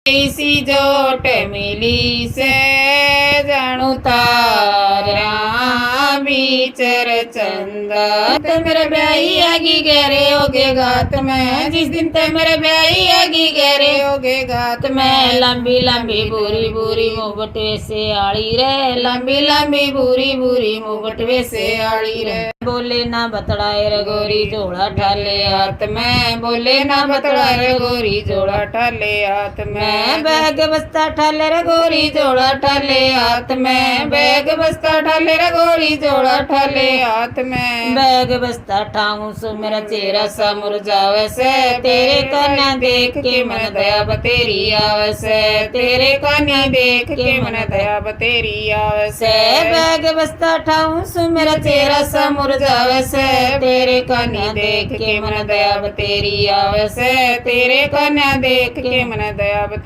ऐसी जोट मिली से जानू तारा बीचर चंदा ते मेरे ब्याही आगी गहरे होगे गात में जिस दिन ते मेरे ब्याही आगी गहरे होगे गात में लंबी लंबी बुरी बुरी मुबटे से आड़ी रे लंबी लंबी बुरी बुरी मुबटवे से आड़ी रे बोले ना बतड़ाए रे गोरी जोड़ा ठाले हाथ में बोले ना बतड़ाए रे गोरी जोड़ा ठाले हाथ में बैग बस्ता ठाले रे गोरी जोड़ा ठाले हाथ में बैग बस्ता ठाले रे गोरी जोड़ा ठाले हाथ में बैग बस्ता ठाऊं सो मेरा चेहरा सा मुरझावे से तेरे कन्या देख के मन दया बतेरी आवे से तेरे कन्या देख के मन दया बतेरी आवे से बैग बस्ता ठाऊं सो मेरा चेहरा सा मुरझावे से तेरे कन्या देख के मन दया बतेरी आवे से तेरे कन्या देख के मन दया बतेरी